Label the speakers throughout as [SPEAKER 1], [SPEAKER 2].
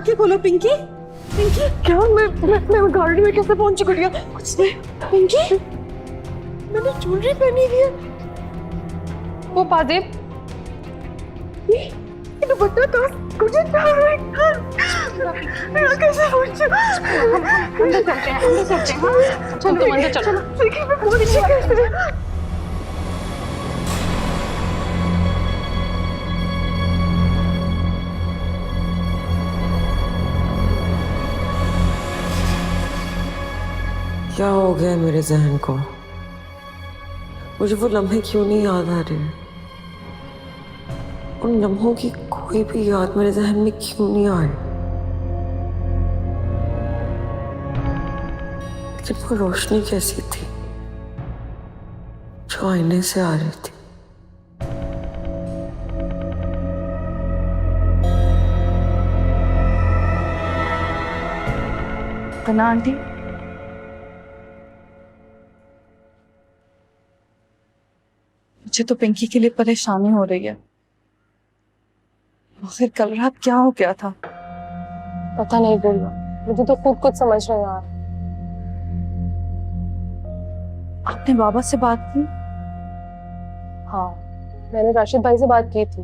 [SPEAKER 1] आंखें खोलो पिंकी। पिंकी क्या? मैं गाड़ी में कैसे पहुंची गुड़िया? कुछ नहीं। पिंकी मैंने ज्वेलरी पहनी हुई है।
[SPEAKER 2] वो पादेब
[SPEAKER 1] ये दुपट्टा तो मुझे मैं कैसे पहुंचूं?
[SPEAKER 2] अंदर चलते हैं चलो तुम अंदर चलो।
[SPEAKER 1] देखिए मैं पहुंची कैसे?
[SPEAKER 3] क्या हो गया मेरे जहन को? मुझे वो लम्हे क्यों नहीं याद आ रहे? उन लम्हों की कोई भी याद मेरे जहन में क्यों नहीं आ रही? लेकिन वो रोशनी कैसी थी जो आईने से आ रही थी?
[SPEAKER 2] कना आंटी, मुझे तो पिंकी के लिए परेशानी हो रही है। आखिर कल रात क्या हो गया था?
[SPEAKER 4] पता नहीं गुड़िया, मुझे तो खुद कुछ समझ नहीं आ रहा।
[SPEAKER 2] आपने बाबा से बात की?
[SPEAKER 4] हाँ, मैंने राशिद भाई से बात की थी,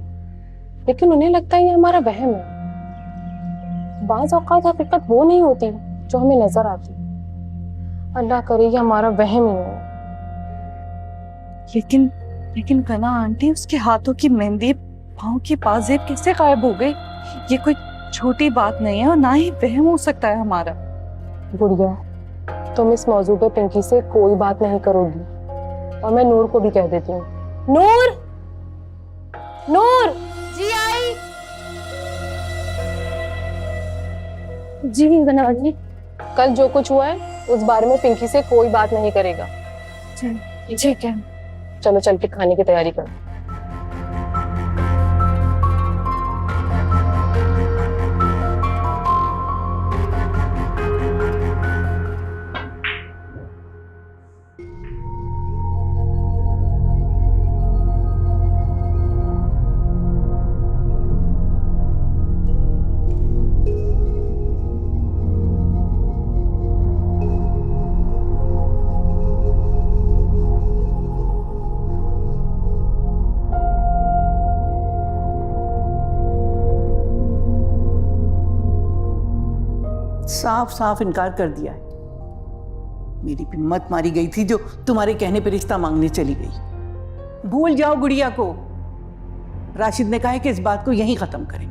[SPEAKER 4] लेकिन उन्हें लगता है ये हमारा वहम है। बाज़ औक़ात हकीकत वो नहीं होती जो हमें नजर आती। अल्लाह करे ये हमारा वहम ही है।
[SPEAKER 2] लेकिन कना आंटी, उसके हाथों की मेहंदी, पाँव की पाजेब कैसे गायब हो गई? ये कोई छोटी बात नहीं है और ना ही वहम हो सकता है हमारा।
[SPEAKER 4] गुड़िया, तुम इस मौजू पे पिंकी से कोई बात नहीं करोगी, और मैं नूर को भी कह देती हूँ। नूर, नूर
[SPEAKER 2] जी आई।
[SPEAKER 4] जी गना जी, कल जो कुछ हुआ है उस बारे में पिंकी से कोई बात नहीं करेगा।
[SPEAKER 2] ठीक है,
[SPEAKER 4] चलो चल के खाने की तैयारी करो।
[SPEAKER 1] साफ साफ इनकार कर दिया है। मेरी भी मत मारी गई थी जो तुम्हारे कहने पे रिश्ता मांगने चली गई। भूल जाओ गुड़िया को। राशिद ने कहा है कि इस बात को यहीं खत्म करें।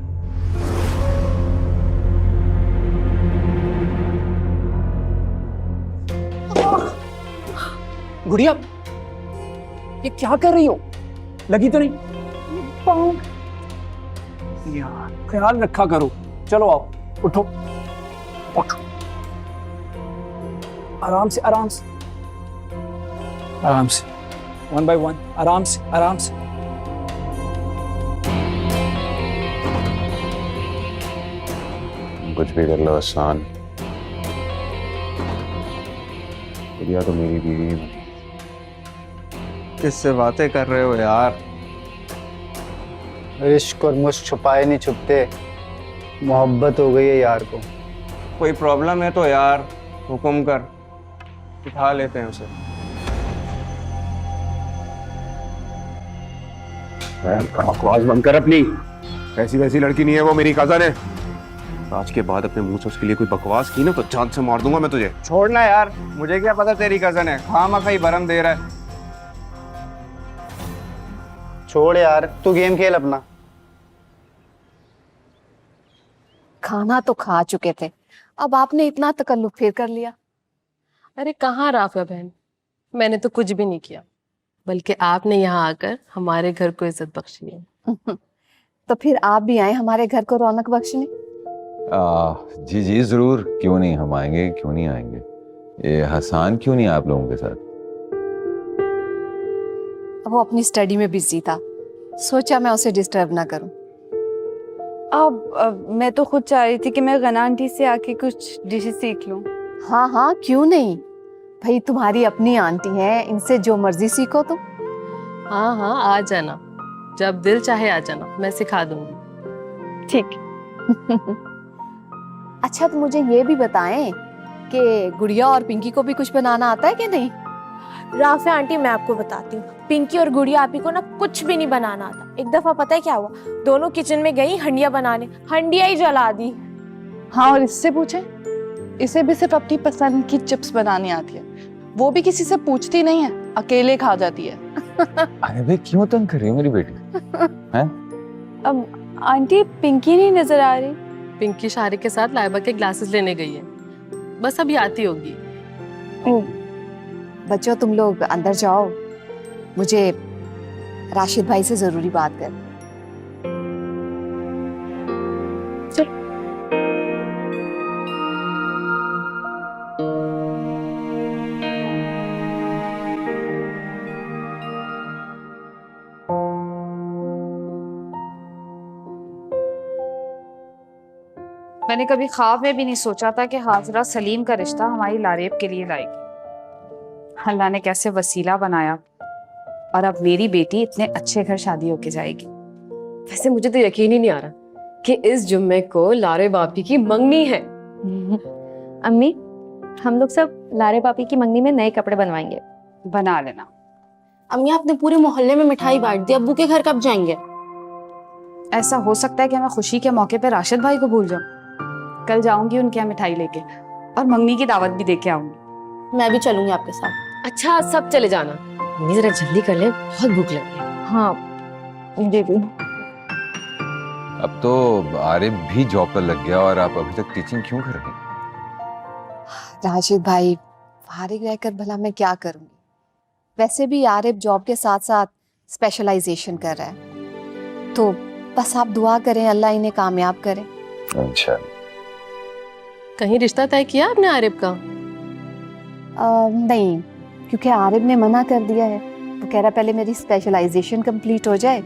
[SPEAKER 5] गुड़िया, ये क्या कर रही हो? लगी तो नहीं? यार ख्याल रखा करो। चलो आओ, उठो उठो, आराम से आराम से आराम से, 1 by 1, आराम से आराम से।
[SPEAKER 6] कुछ भी कर लो आसान, गुड़िया तो मेरी बीवी है।
[SPEAKER 7] किससे बातें कर रहे हो यार?
[SPEAKER 8] इश्क और मुश्क छुपाए नहीं छुपते, मोहब्बत हो गई है यार को।
[SPEAKER 7] कोई प्रॉब्लम है तो यार हुक्म कर, उठा लेते हैं उसे।
[SPEAKER 6] बकवास बंद कर अपनी। ऐसी वैसी लड़की नहीं है वो, मेरी कजन है। आज के बाद अपने मुंह से उसके लिए कोई बकवास की ना तो जान से मार दूंगा मैं तुझे।
[SPEAKER 7] छोड़ना यार, मुझे क्या पता तेरी कजन है, खामखा ही भरम दे रहा है।
[SPEAKER 8] छोड़ यार, तू गेम खेल अपना।
[SPEAKER 4] खाना तो खा चुके थे, अब आपने इतना तकल्लुफ फिर कर लिया। अरे कहाँ राफिया बहन, मैंने तो कुछ भी नहीं किया, बल्कि आपने यहाँ आकर हमारे घर को इज्जत बख्शी है।
[SPEAKER 9] तो फिर आप भी आए हमारे घर को रौनक बख्शने।
[SPEAKER 10] जी जी जरूर, क्यों नहीं, हम आएंगे, क्यों नहीं आएंगे। ये हसान क्यों नहीं आप लोगों के साथ?
[SPEAKER 9] वो अपनी स्टडी में बिजी था, सोचा मैं उसे डिस्टर्ब ना करूं।
[SPEAKER 2] अब मैं तो खुद चाह रही थी कि मैं गना आंटी से आके कुछ डिशेस सीख लूं।
[SPEAKER 9] हाँ हाँ क्यों नहीं भाई, तुम्हारी अपनी आंटी है, इनसे जो मर्जी सीखो तुम।
[SPEAKER 4] हाँ हाँ आ जाना, जब दिल चाहे आ जाना, मैं सिखा दूंगी।
[SPEAKER 2] ठीक।
[SPEAKER 9] अच्छा तो मुझे ये भी बताएं कि गुड़िया और पिंकी को भी कुछ बनाना आता है कि नहीं?
[SPEAKER 11] राफे आंटी, मैं आपको बताती हूँ, पिंकी और गुड़िया आपी को ना कुछ भी नहीं बनाना आता। एक दफा पता है क्या हुआ, दोनों किचन में गई हंडिया बनाने, हंडिया ही जला दी।
[SPEAKER 2] हाँ, और इससे पूछे, इसे भी सिर्फ अपनी पसंद की चिप्स बनानी आती है, वो भी किसी से पूछती नहीं है, अकेले खा जाती है।
[SPEAKER 10] अरे भाई क्यों तंग कर रही हो मेरी बेटी? हैं?
[SPEAKER 11] अब आंटी पिंकी नहीं नजर आ रही। पिंकी शारिक के साथ लाइबा के ग्लासेस लेने गई है, बस अभी आती होगी।
[SPEAKER 9] बच्चों तुम लोग अंदर जाओ, मुझे राशिद भाई से जरूरी बात करनी है।
[SPEAKER 12] मैंने कभी ख्वाब में भी नहीं सोचा था कि हाजरा सलीम का रिश्ता हमारी लारेब के लिए लाएगी। अल्लाह ने कैसे वसीला बनाया और अब मेरी बेटी इतने अच्छे घर शादी होके जाएगी।
[SPEAKER 13] वैसे मुझे तो यकीन ही नहीं आ रहा कि इस जुम्मे को लारे बापी की मंगनी है।
[SPEAKER 11] अम्मी, हम लोग सब लारे पापी की मंगनी में नए कपड़े बनवाएंगे।
[SPEAKER 12] बना लेना।
[SPEAKER 11] अम्मी, आपने पूरे मोहल्ले में मिठाई बांट दी, अब्बू के घर कब जाएंगे?
[SPEAKER 12] ऐसा हो सकता है कि मैं खुशी के मौके पे राशिद भाई को भूल जाऊं। कल जाऊंगी उनके यहाँ मिठाई लेके और मंगनी की दावत भी देके आऊंगी।
[SPEAKER 11] मैं भी चलूंगी आपके साथ।
[SPEAKER 13] अच्छा, सब चले जाना। मम्मी जरा जल्दी कर ले, बहुत भूख लगी है।
[SPEAKER 11] हाँ मुझे भी।
[SPEAKER 10] अब तो आरिफ भी जॉब पर लग गया और आप अभी तक टीचिंग क्यों कर रही हैं?
[SPEAKER 9] राशिद भाई, फारिग रहकर भला मैं क्या करूंगी? वैसे भी आरिफ जॉब के साथ साथ स्पेशलाइजेशन कर रहा है, तो बस आप दुआ करें अल्लाह इन्हें कामयाब करे।
[SPEAKER 10] अच्छा,
[SPEAKER 13] कहीं रिश्ता तय किया आपने आरिफ का?
[SPEAKER 9] नहीं, क्योंकि आरिफ ने मना कर दिया है। वो कह रहा पहले मेरी स्पेशलाइजेशन कंप्लीट हो जाए,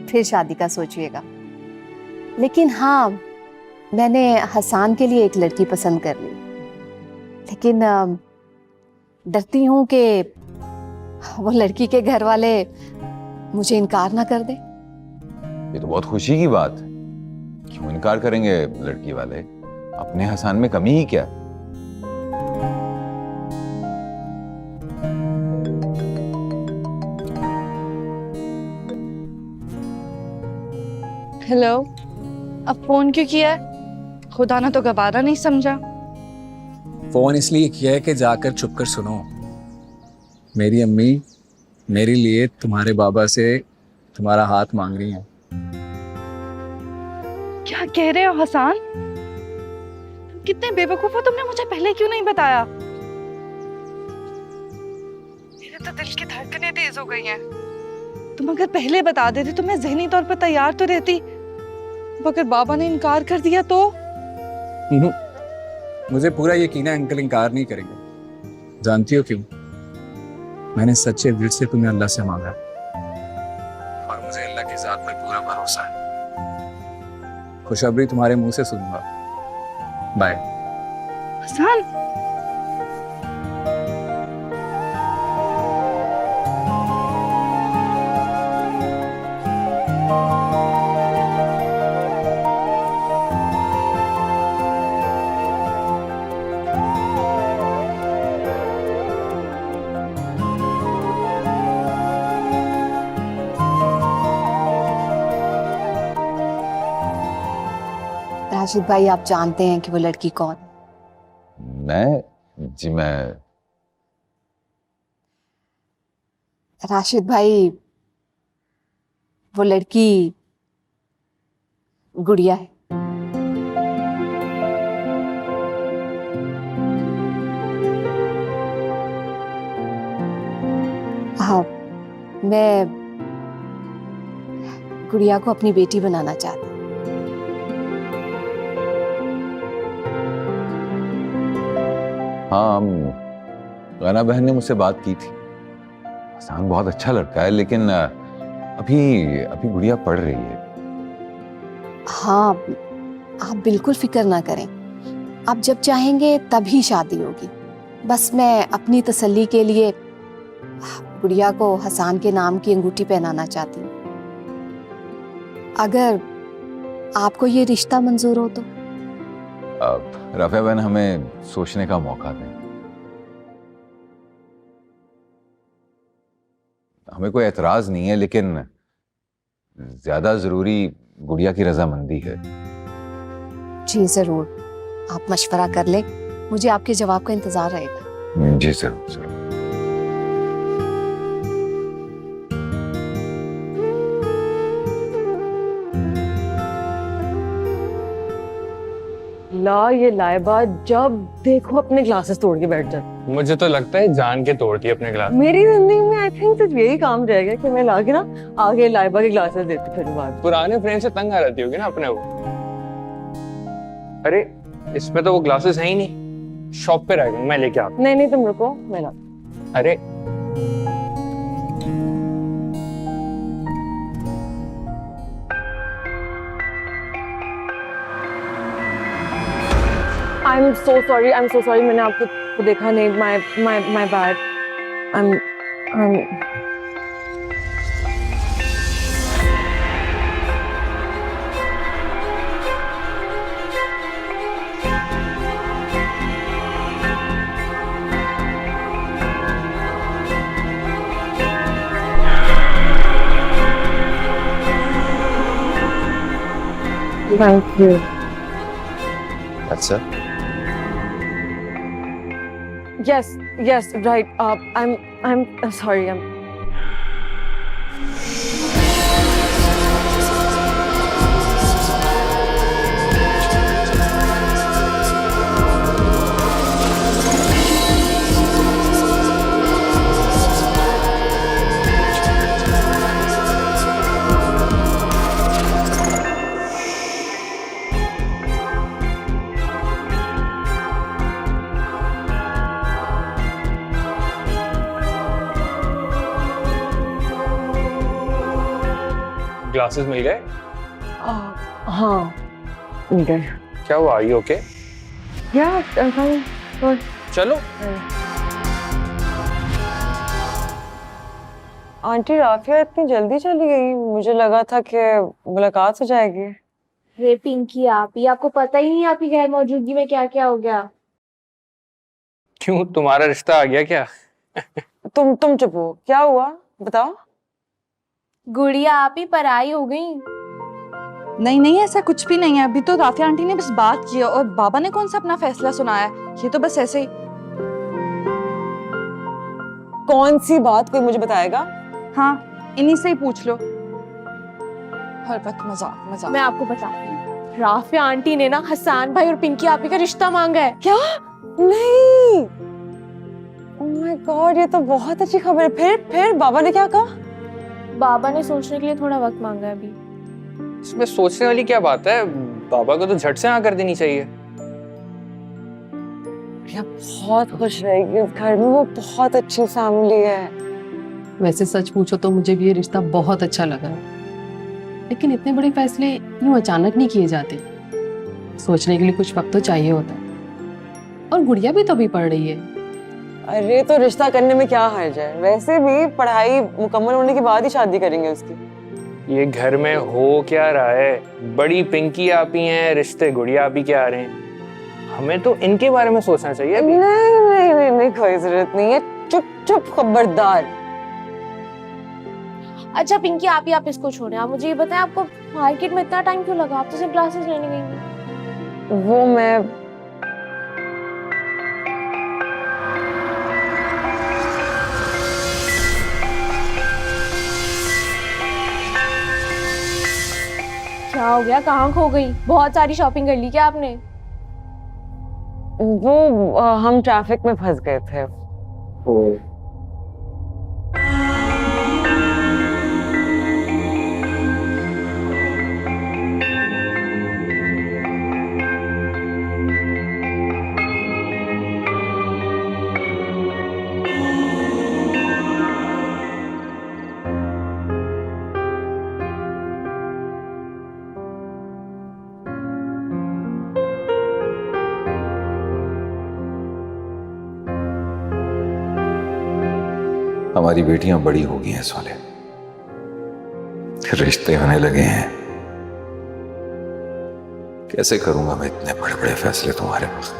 [SPEAKER 9] फिर शादी का सोचिएगा। लेकिन हाँ, मैंने हसान के लिए एक लड़की पसंद कर ली, लेकिन डरती हूँ कि वो लड़की के घर वाले मुझे इनकार ना कर दे।
[SPEAKER 10] ये तो बहुत खुशी की बात है। क्यों इनकार करेंगे लड़की वाले? अपने हसान में कमी ही क्या?
[SPEAKER 2] हेलो, अब फोन क्यों किया है? खुदा ना तो गवारा नहीं समझा।
[SPEAKER 5] फोन इसलिए किया है कि जाकर छुप कर सुनो। मेरी अम्मी मेरे लिए तुम्हारे बाबा से तुम्हारा हाथ मांग रही हैं।
[SPEAKER 2] क्या कह रहे हो हसान? तुम कितने बेवकूफ हो, तुमने मुझे पहले क्यों नहीं बताया? मेरे तो दिल की धड़कनें तेज हो गई हैं। तुम अगर पहले बता देते तो मैं ज़हनी तौर पर तैयार तो रहती। अब अगर बाबा ने इनकार कर दिया तो?
[SPEAKER 5] मुझे पूरा यकीन है अंकल इनकार नहीं करेंगे। जानती हो क्यों? मैंने सच्चे दिल से तुम्हें अल्लाह से मांगा और मुझे अल्लाह की जात पर पूरा भरोसा है। खुशखबरी तुम्हारे मुंह से सुनूंगा। बाय।
[SPEAKER 2] हसान,
[SPEAKER 9] राशिद भाई, आप जानते हैं कि वो लड़की कौन?
[SPEAKER 10] मैं
[SPEAKER 9] राशिद भाई, वो लड़की गुड़िया है। हाँ, मैं गुड़िया को अपनी बेटी बनाना चाहती हूँ।
[SPEAKER 10] हाँ, गाना बहन ने मुझसे बात की थी। हसान बहुत अच्छा लड़का है, लेकिन अभी गुड़िया पढ़ रही है।
[SPEAKER 9] हाँ, आप बिल्कुल फिक्र ना करें, आप जब चाहेंगे तभी शादी होगी। बस मैं अपनी तसल्ली के लिए गुड़िया को हसान के नाम की अंगूठी पहनाना चाहती हूँ। अगर आपको ये रिश्ता मंजूर हो तो?
[SPEAKER 10] रफ़िया बहन हमें सोचने का मौका दें। हमें कोई एतराज नहीं है, लेकिन ज्यादा जरूरी गुड़िया की रजामंदी है।
[SPEAKER 9] जी जरूर, आप मशवरा कर ले, मुझे आपके जवाब का इंतजार रहेगा।
[SPEAKER 10] जी जरूर जरूर।
[SPEAKER 3] ला ये लाइबा जब देखो अपने ग्लासेस तोड़ के बैठ जाती।
[SPEAKER 7] मुझे तो लगता है जान के तोड़ती है अपने ग्लास।
[SPEAKER 3] मेरी जिंदगी में आई थिंक सिर्फ यही काम रह गया कि मैं लाके ना आगे लाइबा के ग्लासेस देती फिर बाद।
[SPEAKER 7] पुराने फ्रेंड से तंग आ जाती होगी ना अपने वो। अरे इसमें तो वो ग्लासेस है ही नहीं, शॉप पे रह गए, मैं लेके आता।
[SPEAKER 3] नहीं तुम रुको, मैं ला।
[SPEAKER 7] अरे
[SPEAKER 3] आई एम सो सॉरी, मैंने आपको देखा नहीं, my bad. I am Thank you.
[SPEAKER 6] That's it.
[SPEAKER 3] Yes, right. I'm sorry.
[SPEAKER 7] Glasses मिल गए?
[SPEAKER 3] हाँ, मिल गए।
[SPEAKER 7] क्या हुआ? Are you okay? चलो।
[SPEAKER 3] आंटी राफिया इतनी जल्दी चली गई, मुझे लगा था कि मुलाकात हो जाएगी।
[SPEAKER 11] रे पिंकी, आप ही आपको पता ही नहीं आपकी गैर मौजूदगी में क्या क्या हो गया।
[SPEAKER 7] क्यों, तुम्हारा रिश्ता आ गया क्या?
[SPEAKER 3] तुम चुप हो, क्या हुआ बताओ।
[SPEAKER 11] गुड़िया आप ही पराई हो गई।
[SPEAKER 2] नहीं ऐसा कुछ भी नहीं है, अभी तो राफिया आंटी ने बस बात की और बाबा ने कौन सा अपना फैसला सुनाया, ये तो बस ऐसे ही।
[SPEAKER 3] कौन सी बात कोई मुझे बताएगा?
[SPEAKER 2] हाँ, इन्हीं से ही पूछ लो। हर वक्त मजाक।
[SPEAKER 11] मैं आपको बताती हूँ, राफिया आंटी ने ना हसान भाई और पिंकी आपी का रिश्ता मांगा है।
[SPEAKER 3] क्या? नहीं, ओह माय गॉड, ये तो बहुत अच्छी खबर है। फिर बाबा ने क्या कहा?
[SPEAKER 11] बाबा ने सोचने के लिए थोड़ा वक्त मांगा है अभी।
[SPEAKER 7] इसमें सोचने वाली क्या बात है, बाबा को तो झट से हाँ कर देनी चाहिए।
[SPEAKER 3] बहुत खुश रहेगी इस घर में, वो बहुत अच्छी फैमिली है।
[SPEAKER 13] वैसे सच पूछो तो मुझे भी ये रिश्ता बहुत अच्छा लगा, लेकिन इतने बड़े फैसले यूं अचानक नहीं किए जाते, सोचने के लिए कुछ वक्त तो चाहिए होता है। और गुड़िया भी तो अभी पढ़ रही है।
[SPEAKER 3] अरे तो रिश्ता करने में क्या हर्ज है, वैसे भी पढ़ाई मुकम्मल होने के बाद ही शादी करेंगे उसकी।
[SPEAKER 7] ये घर में हो क्या रहा है? बड़ी पिंकी आपी हैं, रिश्ते गुड़िया आपी के आ रहे हैं, हमें तो इनके बारे में सोचना चाहिए अभी।
[SPEAKER 3] नहीं, कोई जरूरत नहीं है, चुप खबरदार।
[SPEAKER 11] अच्छा पिंकी आप इसको छोड़ें, आप मुझे ये बताएं, आपको मार्केट में इतना टाइम क्यों लगा? आप तो सिर्फ क्लासेस लेने गई थी।
[SPEAKER 3] वो मैं
[SPEAKER 11] क्या हो गया, कहाँ खो गई? बहुत सारी शॉपिंग कर ली क्या आपने?
[SPEAKER 3] वो हम ट्रैफिक में फंस गए थे।
[SPEAKER 10] हमारी बेटियां बड़ी हो गई हैं सोने, रिश्ते होने लगे हैं। कैसे करूंगा मैं इतने बड़े बड़े फैसले तुम्हारे पास?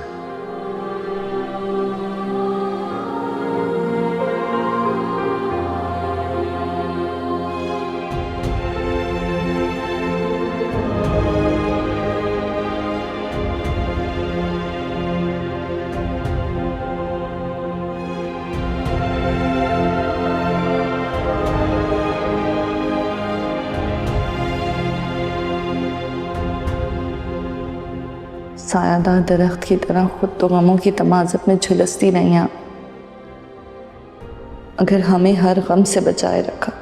[SPEAKER 2] सायादार दरख्त की तरह खुद तो गमों की तमाज़त में झुलसती रही आप, अगर हमें हर गम से बचाए रखा।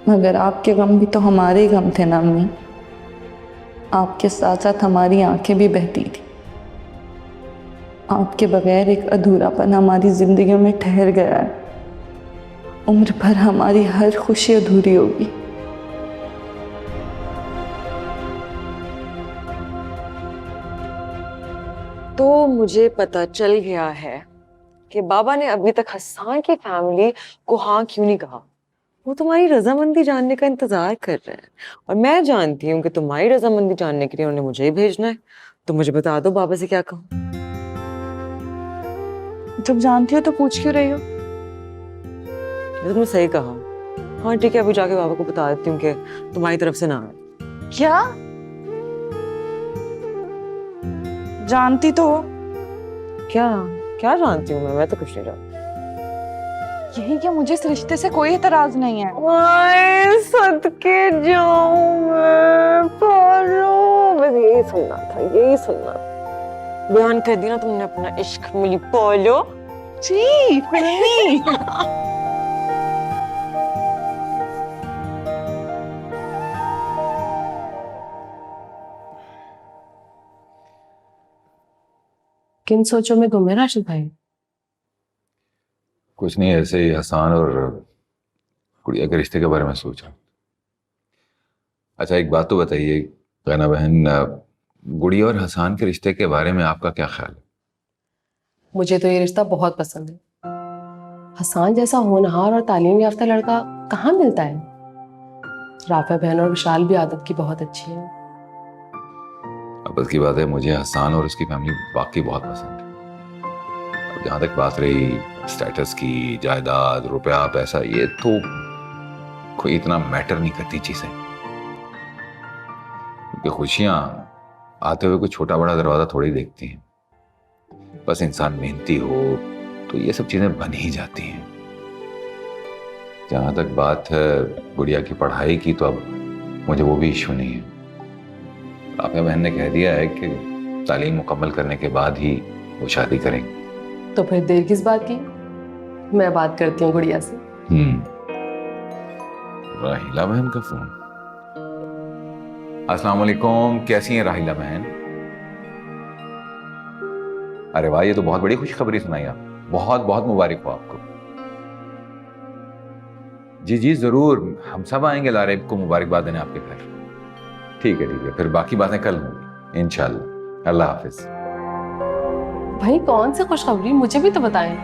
[SPEAKER 2] मगर आपके गम भी तो हमारे ही गम थे ना अम्मी। आपके साथ साथ हमारी आंखें भी बहती थी। आपके बगैर एक अधूरापन हमारी जिंदगियों में ठहर गया है। उम्र भर हमारी हर खुशी अधूरी होगी।
[SPEAKER 3] तो मुझे पता चल गया है कि बाबा ने अभी तक हसन की फैमिली को हाँ क्यों नहीं कहा। वो तुम्हारी रजामंदी जानने का इंतजार कर रहे हैं, और मैं जानती हूँ कि तुम्हारी रजामंदी जानने के लिए उन्हें मुझे ही भेजना है। तो मुझे बता दो बाबा से क्या कहूँ।
[SPEAKER 2] जब जानती हो तो पूछ क्यों रही हो?
[SPEAKER 3] ये तो तुमने सही कहा। हाँ ठीक है, अभी जाके बाबा को बता देती हूँ कि तुम्हारी तरफ से ना है।
[SPEAKER 2] क्या जानती तो हो?
[SPEAKER 3] क्या क्या जानती हूँ मैं तो कुछ नहीं जानती।
[SPEAKER 2] यही कि मुझे इस रिश्ते से कोई एतराज नहीं है।
[SPEAKER 3] ओए सदके जाऊं मैं पारो, बस यही सुनना था, यही सुनना था। बयान कर दी ना तुमने अपना इश्क मिली पालो।
[SPEAKER 2] जी फिल्मी।
[SPEAKER 13] किन सोचों में गुम है राशिद भाई?
[SPEAKER 10] कुछ नहीं, ऐसे ही हसान और गुड़िया के रिश्ते के बारे में सोच रहा हूँ। अच्छा एक बात तो बताइए गैना बहन, गुड़िया और हसान के रिश्ते के बारे में आपका क्या ख्याल है?
[SPEAKER 13] मुझे तो ये रिश्ता बहुत पसंद है। हसान जैसा होनहार और तालीम याफ्ता लड़का कहाँ मिलता है। राफा बहन और विशाल भी आदत की बहुत अच्छी है।
[SPEAKER 10] अब बस की बात है, मुझे हसान और उसकी फैमिली वाकई बहुत पसंद है। अब जहाँ तक बात रही स्टेटस की, जायदाद, रुपया, पैसा, ये तो कोई इतना मैटर नहीं करती चीजें, क्योंकि खुशियां आते हुए कोई छोटा बड़ा दरवाजा थोड़ी देखती हैं। बस इंसान मेहनती हो तो ये सब चीजें बन ही जाती हैं। जहाँ तक बात है गुड़िया की पढ़ाई की, तो अब मुझे वो भी इश्यू नहीं है। राफिया बहन ने कह दिया है कि तालीम मुकम्मल करने के बाद ही वो शादी करेंगे।
[SPEAKER 13] तो फिर देर किस बात की? मैं बात करती हूँ गुड़िया से।
[SPEAKER 10] राहिला बहन का फोन। अस्सलाम वालेकुम, कैसी हैं राहिला बहन? अरे वाह, ये तो बहुत बड़ी खुशखबरी सुनाई आप। बहुत बहुत मुबारक हो आपको। जी जी जरूर, हम सब आएंगे लारेब को मुबारकबाद देने आपके घर। ठीक है, फिर बाकी बातें कल होंगी इंशाल्लाह। अल्लाह हाफिज।
[SPEAKER 13] भाई कौन सी खुशखबरी, मुझे भी तो बताएं।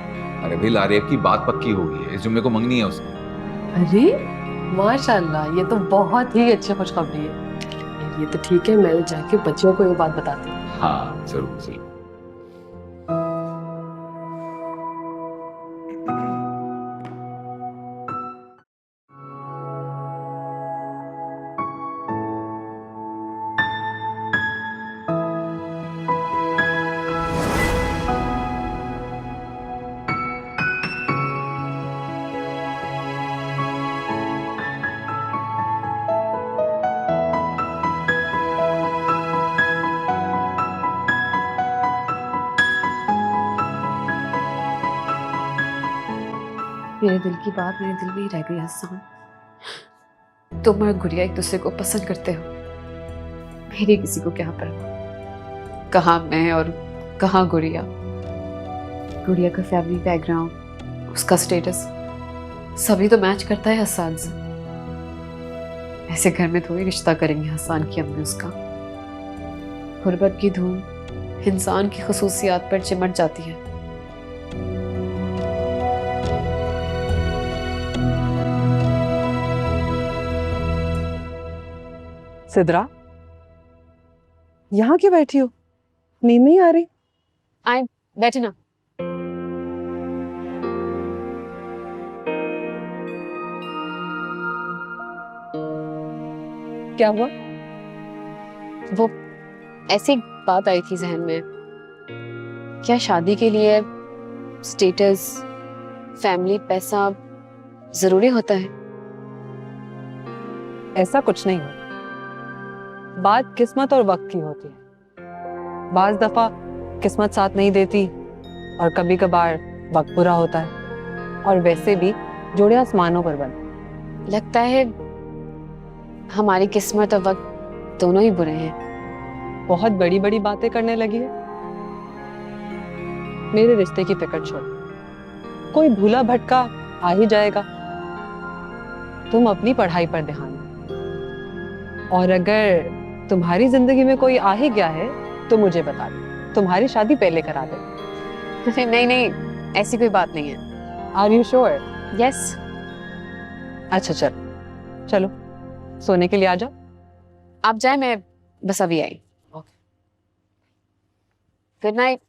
[SPEAKER 10] अरे भाई लारेब की बात पक्की हो गई है, इस जुम्मे को मंगनी है उसने।
[SPEAKER 13] अरे माशाल्लाह, ये तो बहुत ही अच्छी खुशखबरी है। ये तो ठीक है, मैं जाके बच्चियों को ये बात बताती हूँ।
[SPEAKER 10] हाँ जरूर जरूर।
[SPEAKER 2] मेरे दिल की बात मेरे दिल में ही रह गई हसन। तुम और गुड़िया एक दूसरे को पसंद करते हो, मेरी किसी को क्या परवाह। कहाँ मैं और कहाँ गुड़िया। गुड़िया का फैमिली बैकग्राउंड, उसका स्टेटस सभी तो मैच करता है हसन से। ऐसे घर में थोड़ी रिश्ता करेंगे हसन की अम्मी उसका। गुर्बत की धूम इंसान की खसूसियात पर चिमट जाती है।
[SPEAKER 3] सिद्रा, यहाँ क्यों बैठी हो? नींद नहीं आ रही?
[SPEAKER 2] आए बैठे ना।
[SPEAKER 3] क्या हुआ?
[SPEAKER 2] वो ऐसी बात आई थी जहन में, क्या शादी के लिए स्टेटस, फैमिली, पैसा जरूरी होता है?
[SPEAKER 3] ऐसा कुछ नहीं होता। बात किस्मत और वक्त की होती है। बाज दफा किस्मत साथ नहीं देती और कभी कभार वक्त बुरा होता है। और वैसे भी जोड़े आसमानों पर बनते।
[SPEAKER 2] लगता है हमारी किस्मत और वक्त दोनों ही बुरे हैं।
[SPEAKER 3] बहुत बड़ी बड़ी बातें करने लगी है। मेरे रिश्ते की फिक्र छोड़, कोई भूला भटका आ ही जाएगा। तुम अपनी पढ़ाई पर ध्यान दो। और अगर तुम्हारी जिंदगी में कोई आ ही गया है तो मुझे बता दो, तुम्हारी शादी पहले करा दे।
[SPEAKER 2] नहीं नहीं, ऐसी कोई बात नहीं है।
[SPEAKER 3] Are you sure?
[SPEAKER 2] यस।
[SPEAKER 3] अच्छा चलो चलो, सोने के लिए आ जाओ।
[SPEAKER 2] आप जाए, मैं बस अभी आई। Good night.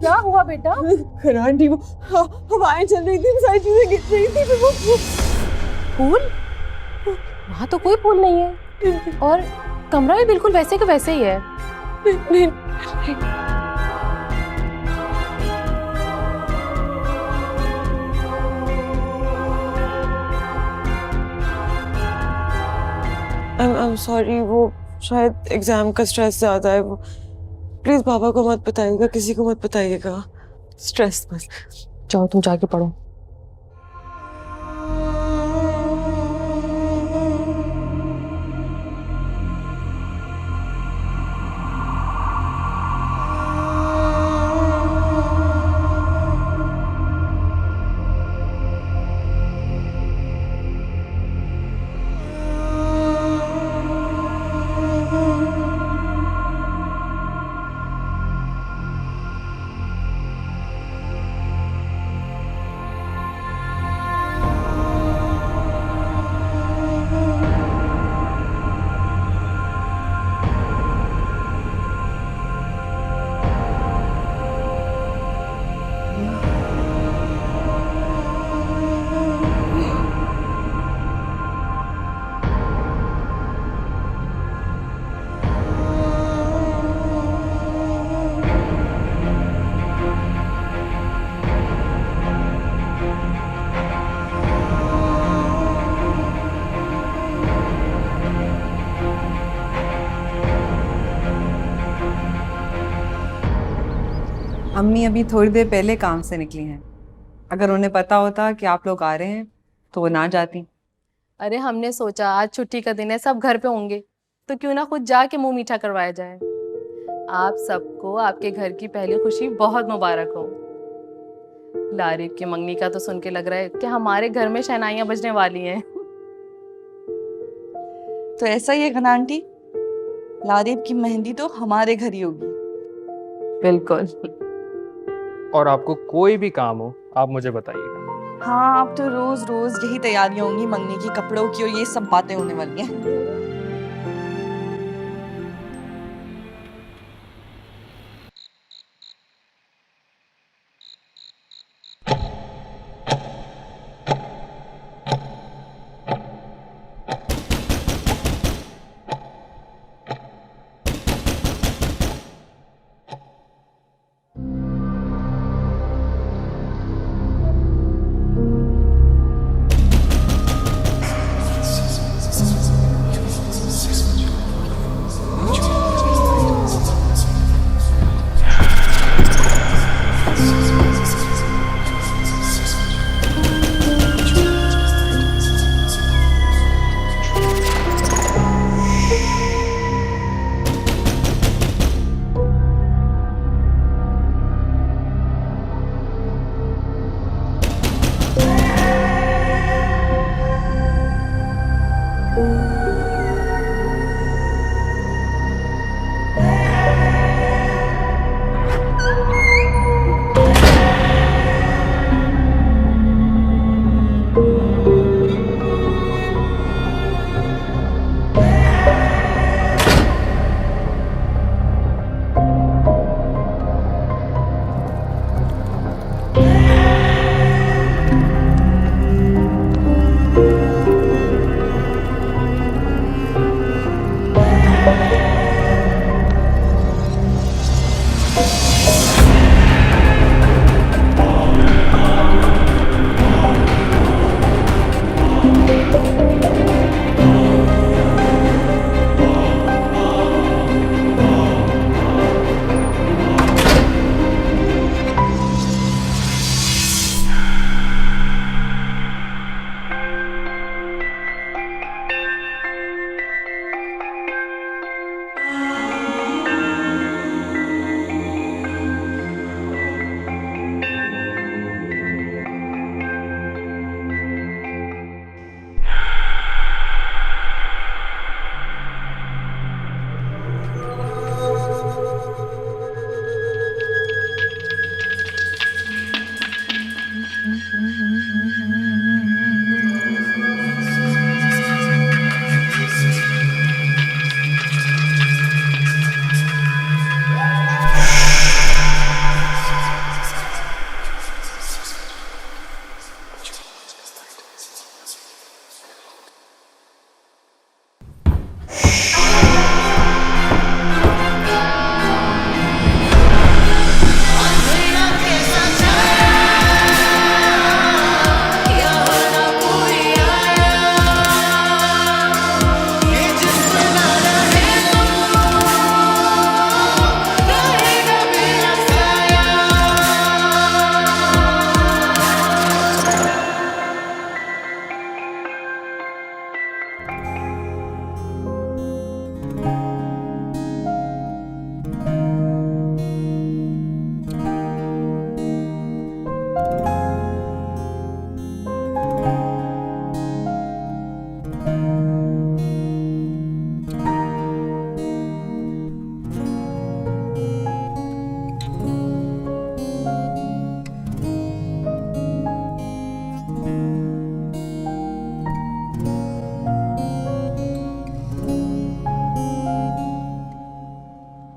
[SPEAKER 4] क्या हुआ बेटा?
[SPEAKER 3] आंटी, वो हवाएं चल रही थी, सारी चीजें गिर रही थी, फिर वो
[SPEAKER 4] फूल? वहाँ तो कोई फूल नहीं है और कमरा भी बिल्कुल वैसे का वैसे ही है।
[SPEAKER 3] नहीं, I'm sorry, वो शायद एग्जाम का स्ट्रेस ज्यादा है। वो प्लीज पापा को मत बताइएगा, किसी को मत बताइएगा। स्ट्रेस बस।
[SPEAKER 4] जाओ तुम जाके पढ़ो।
[SPEAKER 3] अम्मी अभी थोड़ी देर पहले काम से निकली हैं। अगर उन्हें पता होता कि आप लोग आ रहे हैं तो वो ना जाती।
[SPEAKER 13] अरे हमने सोचा आज छुट्टी का दिन है, सब घर पे होंगे, तो क्यों ना खुद जाके मुंह मीठा करवाया जाए। आप सबको आपके घर की पहली खुशी बहुत मुबारक हो। लारिब की मंगनी का तो सुन के लग रहा है कि हमारे घर में शहनाइयां बजने वाली हैं।
[SPEAKER 3] तो ऐसा ही है घना आंटी, लारिब की मेहंदी तो हमारे घर ही होगी।
[SPEAKER 13] बिल्कुल।
[SPEAKER 7] और आपको कोई भी काम हो आप मुझे बताइएगा।
[SPEAKER 3] हाँ, अब तो रोज रोज यही तैयारियां होंगी मंगनी की, कपड़ों की, और ये सब बातें होने वाली हैं।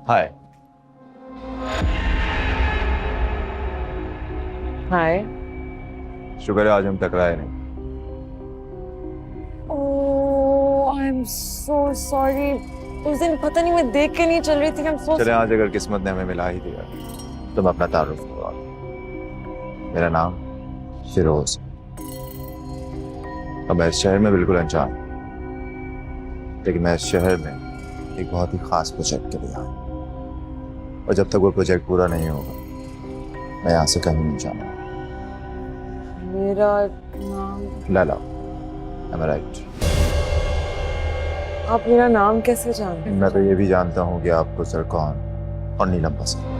[SPEAKER 6] हाय।
[SPEAKER 3] हाय।
[SPEAKER 6] शुक्र है आज हम टकराए नहीं।
[SPEAKER 3] ओह, आई एम सो सॉरी। उस दिन पता नहीं मैं देख के नहीं चल रही थी।
[SPEAKER 6] चले आज अगर किस्मत ने हमें मिला ही दिया तो मैं अपना तारुफ करवा दूं। मेरा नाम फिरोज। अब मैं इस शहर में बिल्कुल अनजान, लेकिन मैं इस शहर में एक बहुत ही खास प्रोजेक्ट के लिए आया, और जब तक वो प्रोजेक्ट पूरा नहीं होगा मैं यहाँ से कहीं नहीं जाना।
[SPEAKER 3] मेरा नाम
[SPEAKER 6] लाला। Am I right?
[SPEAKER 3] आप मेरा नाम कैसे जानते हैं?
[SPEAKER 6] मैं तो ये भी जानता हूँ कि आपको सरकौन और नीलम पसंद है।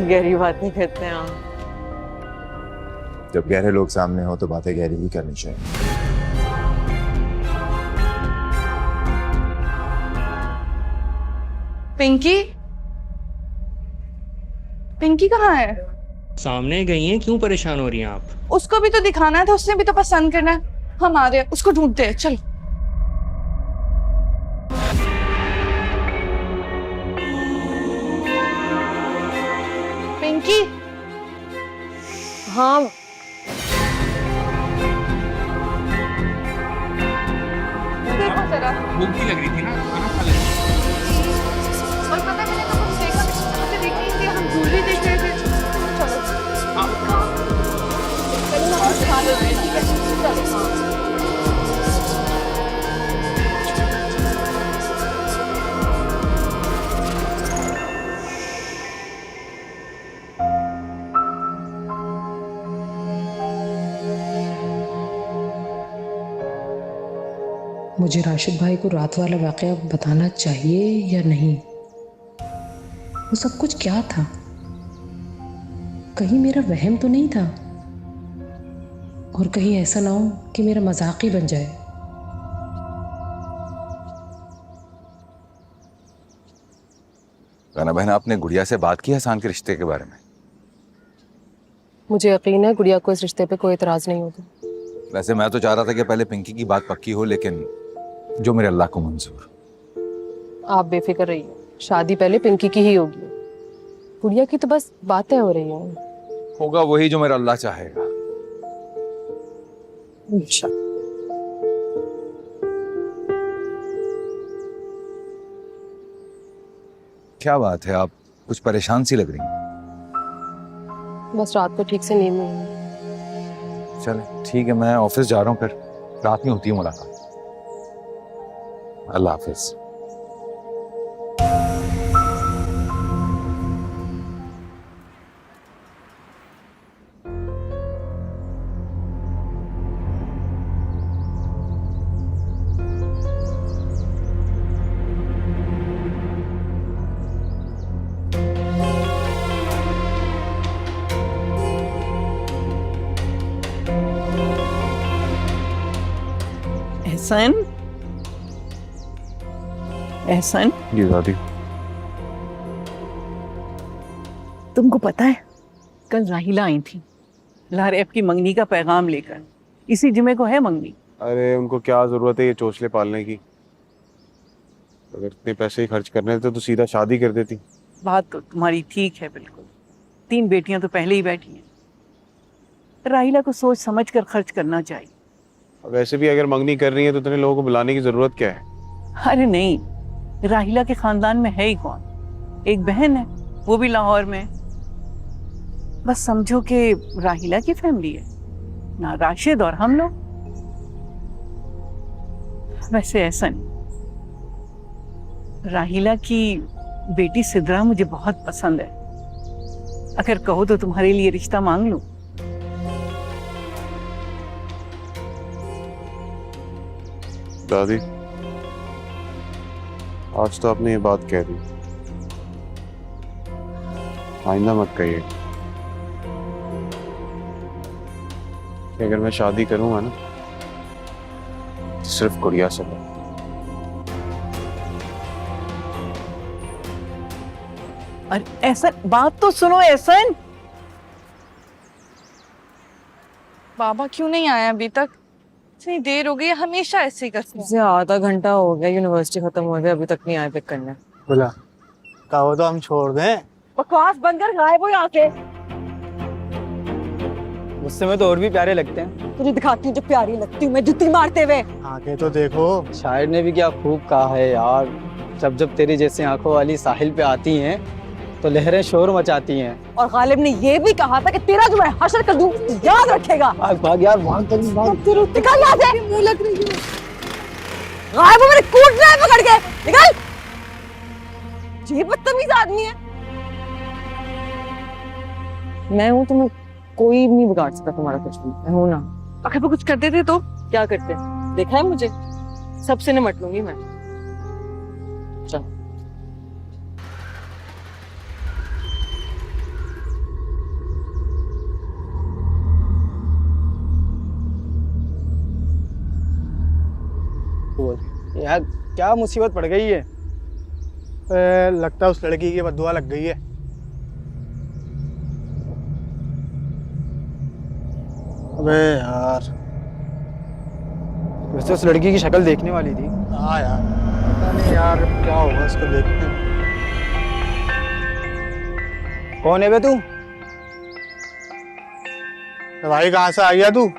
[SPEAKER 3] गहरी बातें करते हैं आप।
[SPEAKER 6] जब गहरे लोग सामने हो तो बातें गहरी ही करनी चाहिए।
[SPEAKER 12] पिंकी, पिंकी कहाँ है?
[SPEAKER 7] सामने गई हैं, क्यों परेशान हो रही हैं आप?
[SPEAKER 12] उसको भी तो दिखाना था, उसने भी तो पसंद करना है। हम आ रहे हैं, उसको ढूंढते हैं, चल। पिंकी,
[SPEAKER 3] हाँ
[SPEAKER 12] देखो जरा।
[SPEAKER 7] भूख भी लग रही थी ना, खाना खा लेते।
[SPEAKER 12] और पता है, मैंने तो कुछ देखा नहीं, मुझे देख नहीं दिया, हम ज्वेलरी देख रहे थे। चलो चलो हम खा लेते हैं, ठीक है? चलो हाँ।
[SPEAKER 14] मुझे राशिद भाई को रात वाला वाकया बताना चाहिए या नहीं? वो सब कुछ क्या था? कहीं मेरा वहम तो नहीं था? और कहीं ऐसा ना हो कि मेरा मजाक ही बन जाए।
[SPEAKER 10] राना बहन, आपने गुड़िया से बात की हसान के रिश्ते के बारे में?
[SPEAKER 4] मुझे यकीन है गुड़िया को इस रिश्ते पे कोई एतराज नहीं होगा।
[SPEAKER 10] वैसे मैं तो चाह रहा था कि पहले पिंकी की बात पक्की हो, लेकिन जो मेरे अल्लाह को मंजूर।
[SPEAKER 4] आप बेफिक्र रहिए, शादी पहले पिंकी की ही होगी। गुड़िया की तो बस बातें हो रही हैं।
[SPEAKER 10] होगा वही जो मेरा अल्लाह चाहेगा। क्या बात है, आप कुछ परेशान सी लग रही हैं।
[SPEAKER 4] बस रात को ठीक से नींद नहीं आई।
[SPEAKER 10] चले ठीक है, मैं ऑफिस जा रहा हूँ, फिर रात में होती है मुलाकात। अल्लाह हाफिज।
[SPEAKER 1] एहसन, एहसन,
[SPEAKER 5] जी दादी।
[SPEAKER 1] तुमको पता है कल राहिला आई थी लारेब की मंगनी का पैगाम लेकर। इसी जुमे को है मंगनी।
[SPEAKER 5] अरे उनको क्या जरूरत है ये चोचले पालने की? अगर इतने पैसे ही खर्च करने थे तो सीधा शादी कर देती।
[SPEAKER 1] बात तो तुम्हारी ठीक है बिल्कुल। 3 बेटियां तो पहले ही बैठी हैं। राहिला को सोच समझ कर खर्च करना चाहिए।
[SPEAKER 5] वैसे भी अगर मंगनी कर रही है तो इतने लोगों को बुलाने की जरूरत क्या है?
[SPEAKER 1] अरे नहीं, राहिला के खानदान में है ही कौन? एक बहन है, वो भी लाहौर में। बस समझो कि राहिला की फैमिली है ना, राशिद और हम लोग। वैसे ऐसा नहीं, राहिला की बेटी सिद्रा मुझे बहुत पसंद है। अगर कहो तो तुम्हारे लिए रिश्ता मांग लूं।
[SPEAKER 5] दादी, आज तो आपने ये बात कह दी, आइंदा मत कहिए कि अगर मैं शादी करूंगा ना तो सिर्फ गुड़िया से।
[SPEAKER 1] अरे ऐसा, बात तो सुनो एहसन।
[SPEAKER 12] बाबा क्यों नहीं आया अभी तक? इतनी देर हो गई है, हमेशा ऐसे ही करते हैं।
[SPEAKER 3] मुझे आधा घंटा हो गया, यूनिवर्सिटी खत्म हो गया, अभी तक नहीं आए पिक करने।
[SPEAKER 8] बोला कहो तो हम छोड़ दें।
[SPEAKER 3] बकवास बंद कर, गायब हो यहाँ से।
[SPEAKER 8] मुझसे में तो और भी प्यारे लगते हैं।
[SPEAKER 3] तुझे दिखाती हूँ जो प्यारी लगती हूँ मैं, जुत्ती मारते हुए।
[SPEAKER 8] आंखें तो देखो, शायर ने भी क्या खूब कहा है यार। जब जब तेरी जैसी आंखों वाली साहिल पे आती हैं तो लहरें शोर मचाती हैं।
[SPEAKER 3] और गालिब ने ये भी कहा था कि तेरा जो मैं हशर कर दूं याद रखेगा।
[SPEAKER 8] भाग यार, भाग जल्दी भाग।
[SPEAKER 3] निकल यहाँ से। मुंह लग रही है। गायब हो, मेरे कूटना है पकड़ के। निकल। ये बदतमीज आदमी है। मैं हूँ, तुम्हें कोई नहीं बिगाड़ सकता तुम्हारा कुछ भी। मैं हूँ ना। अगर वो कुछ करते थे तो क्या करते? देखा है मुझे, सबसे निमट लूंगी मैं। चल।
[SPEAKER 8] यार क्या मुसीबत पड़ गई है।
[SPEAKER 15] लगता है उस लड़की की बद्दुआ लग गई है। अबे यार,
[SPEAKER 8] वैसे उस लड़की की शक्ल देखने वाली थी।
[SPEAKER 15] हाँ यार, पता नहीं यार क्या होगा उसको देखने में।
[SPEAKER 8] कौन है बे तू?
[SPEAKER 15] भाई कहाँ से आ गया तू?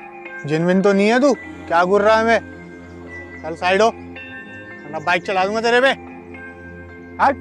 [SPEAKER 15] जिनविन तो नहीं है तू? क्या घूर रहा है मैं? चल साइड हो, वरना बाइक चला दूंगा तेरे पे। हट।